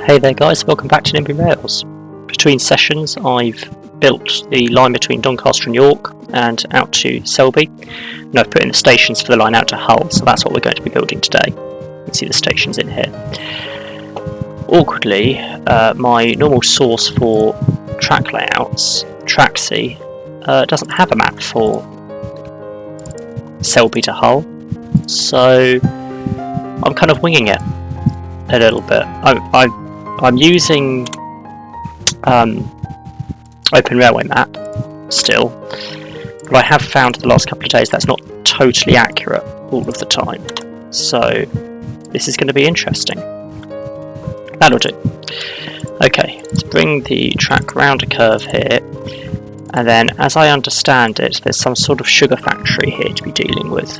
Hey there guys, welcome back to NIMBY Rails. Between sessions I've built the line between Doncaster and York and out to Selby, and I've put in the stations for the line out to Hull, so that's what we're going to be building today. You can see the stations in here. Awkwardly, my normal source for track layouts, Tracksy, doesn't have a map for Selby to Hull, so I'm kind of winging it a little bit. I'm using Open Railway Map still, but I have found the last couple of days that's not totally accurate all of the time. So this is going to be interesting. That'll do. Okay, let's bring the track round a curve here, and then as I understand it, there's some sort of sugar factory here to be dealing with.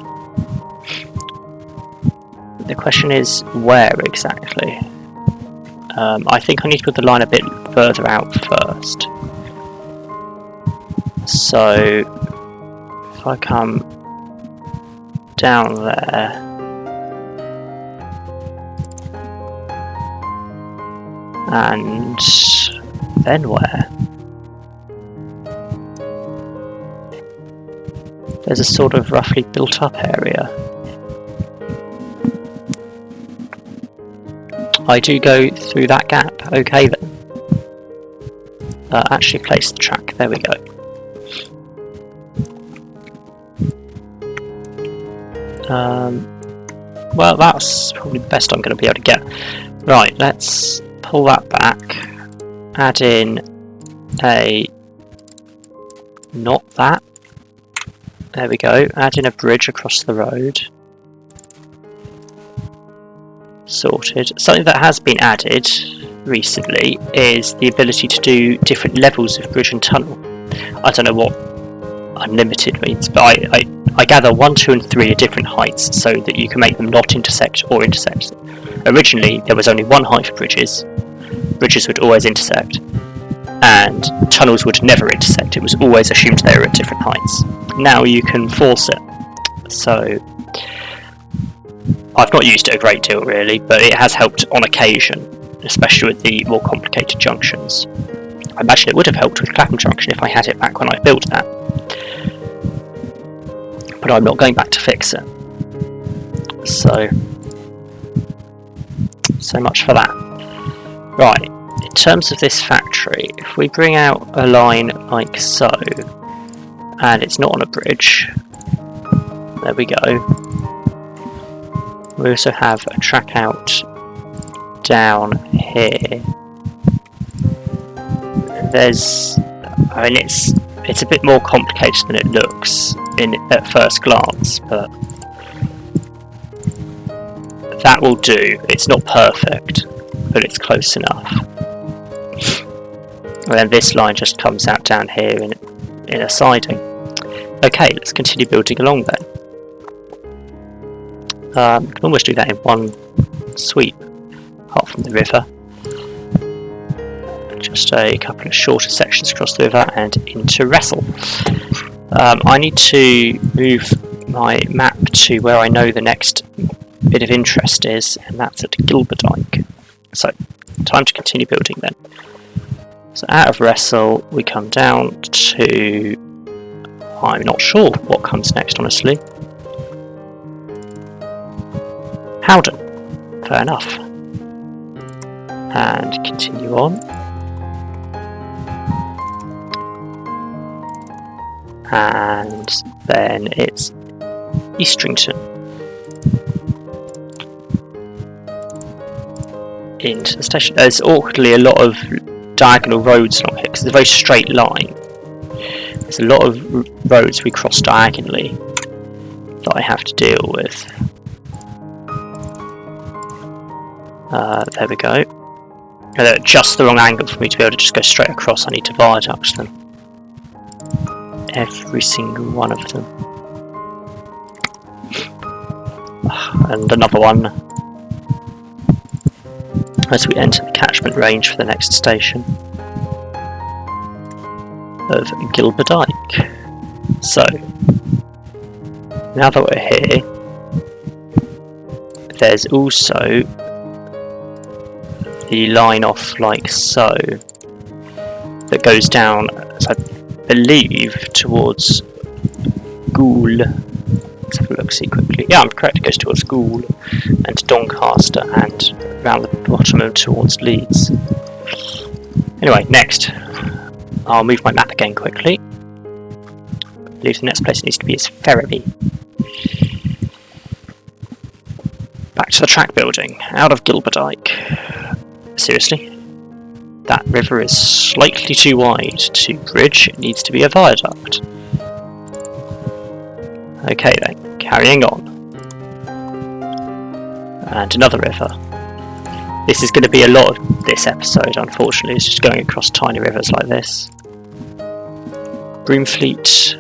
The question is, where exactly? I think I need to put the line a bit further out first. So, if I come down there, and then where? There's a sort of roughly built up area. I do go through that gap. Okay then. Actually place the track. There we go. Well, that's probably the best I'm going to be able to get. Right, let's pull that back. Add in a... not that. There we go. Add in a bridge across the road. Sorted. Something that has been added recently is the ability to do different levels of bridge and tunnel. I don't know what unlimited means, but I gather 1, 2 and 3 are different heights so that you can make them not intersect or intersect. Originally there was only one height for bridges. Bridges would always intersect, and tunnels would never intersect. It was always assumed they were at different heights. Now you can force it. So I've not used it a great deal really, but it has helped on occasion, especially with the more complicated junctions. I imagine it would have helped with Clapham Junction if I had it back when I built that. But I'm not going back to fix it. So much for that. Right, in terms of this factory, if we bring out a line like so, and it's not on a bridge, there we go. We also have a track out down here. There's, I mean, it's a bit more complicated than it looks at first glance, but that will do. It's not perfect, but it's close enough. And then this line just comes out down here in a siding. Okay, let's continue building along then. Can almost do that in one sweep, apart from the river. Just a couple of shorter sections across the river and into Wrestle. I need to move my map to where I know the next bit of interest is, and that's at Gilberdyke. So, time to continue building then. So out of Wrestle, we come down to... I'm not sure what comes next, honestly. Howden. Fair enough. And continue on. And then it's Eastrington. Into the station. There's awkwardly a lot of diagonal roads along here because it's a very straight line. There's a lot of roads we cross diagonally that I have to deal with. There we go. They're just the wrong angle for me to be able to just go straight across. I need to viaduct them. Every single one of them. And another one as we enter the catchment range for the next station of Gilberdyke. So, now that we're here, there's also the line off like so, that goes down, as I believe, towards Goole. Let's have a look, see quickly. Yeah, I'm correct, it goes towards Goole and Doncaster and round the bottom and towards Leeds. Anyway, next. I'll move my map again quickly. I believe the next place it needs to be is Ferriby. Back to the track building, out of Gilberdike. Seriously? That river is slightly too wide to bridge, it needs to be a viaduct. Okay then, carrying on. And another river. This is going to be a lot of this episode, unfortunately, it's just going across tiny rivers like this. Broomfleet.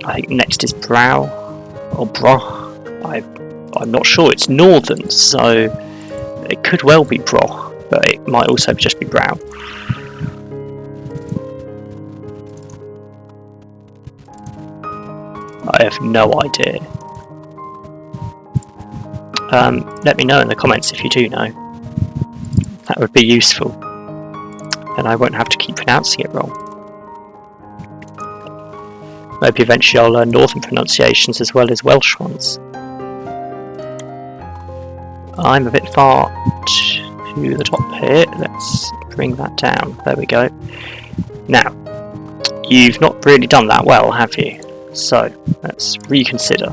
I think next is Brow, or Brough. I'm not sure, it's northern, so it could well be Brough, but it might also just be Brow. I have no idea. Let me know in the comments if you do know. That would be useful. Then I won't have to keep pronouncing it wrong. Maybe eventually I'll learn northern pronunciations as well as Welsh ones. I'm a bit far to the top here. Let's bring that down. There we go. Now, you've not really done that well, have you? So, let's reconsider.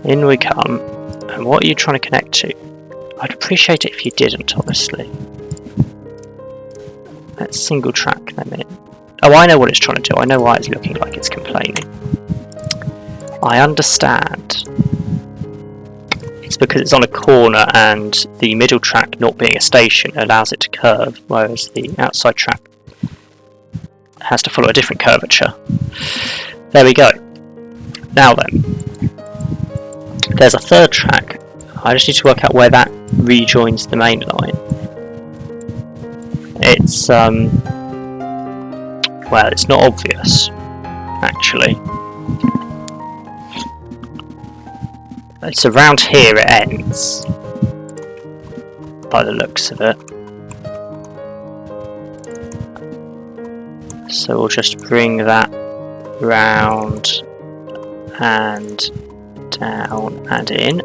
In we come. And what are you trying to connect to? I'd appreciate it if you didn't, honestly. Let's single track them in. Oh, I know what it's trying to do. I know why it's looking like it's complaining. I understand. It's because it's on a corner and the middle track, not being a station, allows it to curve, whereas the outside track has to follow a different curvature. There we go. Now then, there's a third track. I just need to work out where that rejoins the main line. It's well, it's not obvious, actually. It's around here it ends, by the looks of it. So we'll just bring that round and down and in.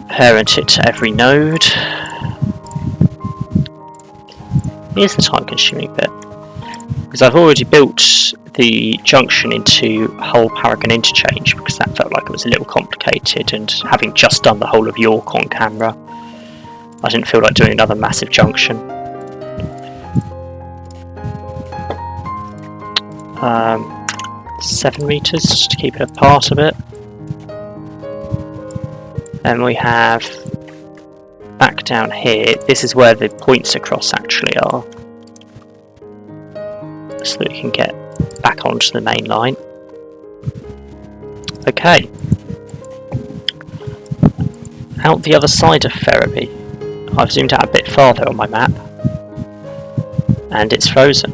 Parent it to every node. Here's the time consuming bit. Because I've already built the junction into Hull Paragon interchange because that felt like it was a little complicated, and having just done the whole of York on camera, I didn't feel like doing another massive junction. 7 meters just to keep it apart a bit. Then we have back down here, this is where the points across actually are, so that we can get back onto the main line. Okay. Out the other side of Ferriby. I've zoomed out a bit farther on my map, and it's frozen.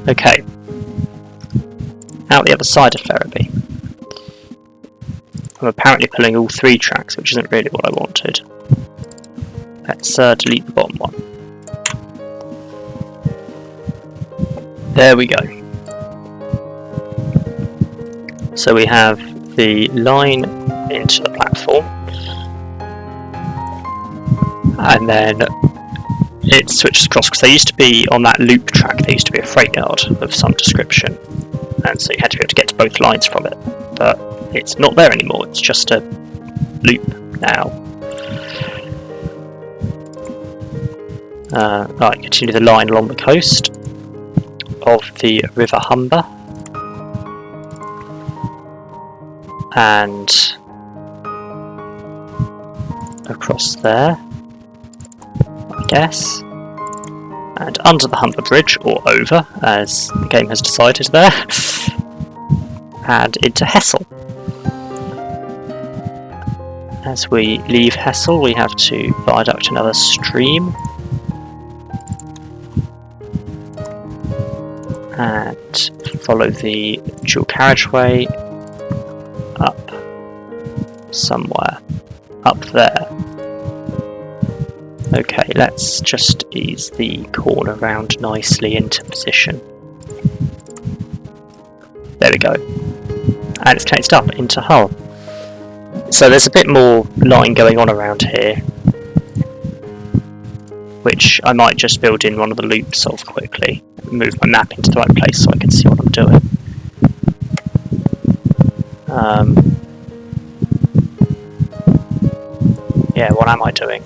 Okay. Out the other side of Ferriby. I'm apparently pulling all 3 tracks, which isn't really what I wanted. Let's delete the bottom one. There we go. So we have the line into the platform, and then it switches across, because they used to be on that loop track, there used to be a freight yard of some description, and so you had to be able to get to both lines from it, but it's not there anymore, it's just a loop now. Right, continue the line along the coast of the River Humber, and across there, I guess, and under the Humber Bridge, or over, as the game has decided there, and into Hessel. As we leave Hessel, we have to viaduct another stream, and follow the dual carriageway up somewhere up there. Okay, let's just ease the corner round nicely into position. There we go. And it's connected up into hull. So there's a bit more line going on around here, which I might just build in one of the loops of quickly. Move my map into the right place so I can see what I'm doing. Yeah, what am I doing?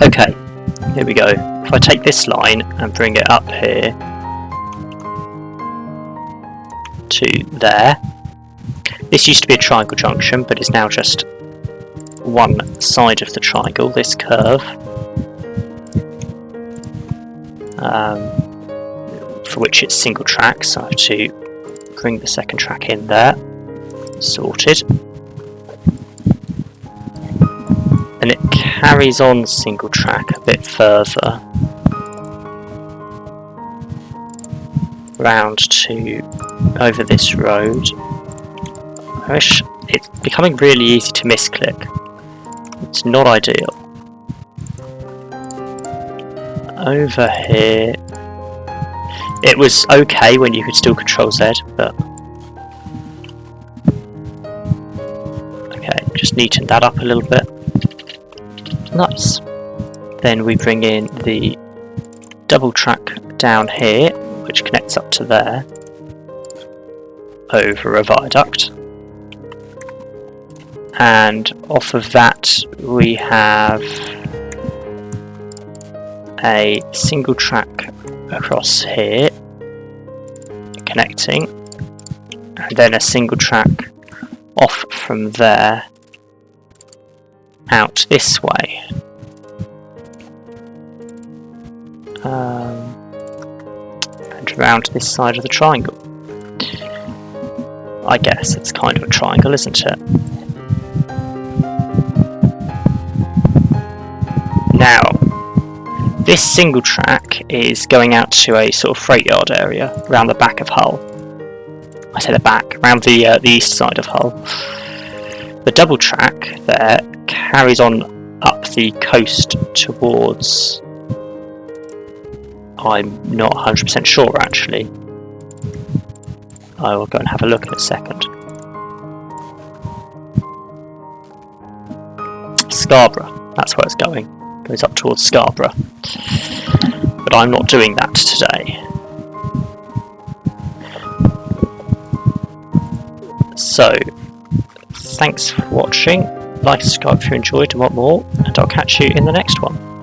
Okay, here we go. If I take this line and bring it up here to there. This used to be a triangle junction, but is now just one side of the triangle, this curve. For which it's single track, so I have to bring the second track in there. Sorted. And it carries on single track a bit further round to over this road. I wish it's becoming really easy to misclick. It's not ideal. Over here, it was okay when you could still control Z, but okay, just neaten that up a little bit. Nice. Then we bring in the double track down here, which connects up to there, over a viaduct. And off of that we have a single track across here, connecting, and then a single track off from there out this way. And around this side of the triangle. I guess it's kind of a triangle, isn't it? Now, this single track is going out to a sort of freight yard area around the back of Hull. I say the back, around the east side of Hull. The double track there carries on up the coast towards... I'm not 100% sure actually. I will go and have a look in a second. Scarborough, that's where it's going. It goes up towards Scarborough. But I'm not doing that today. So, thanks for watching. Like and subscribe if you enjoyed and want more, and I'll catch you in the next one.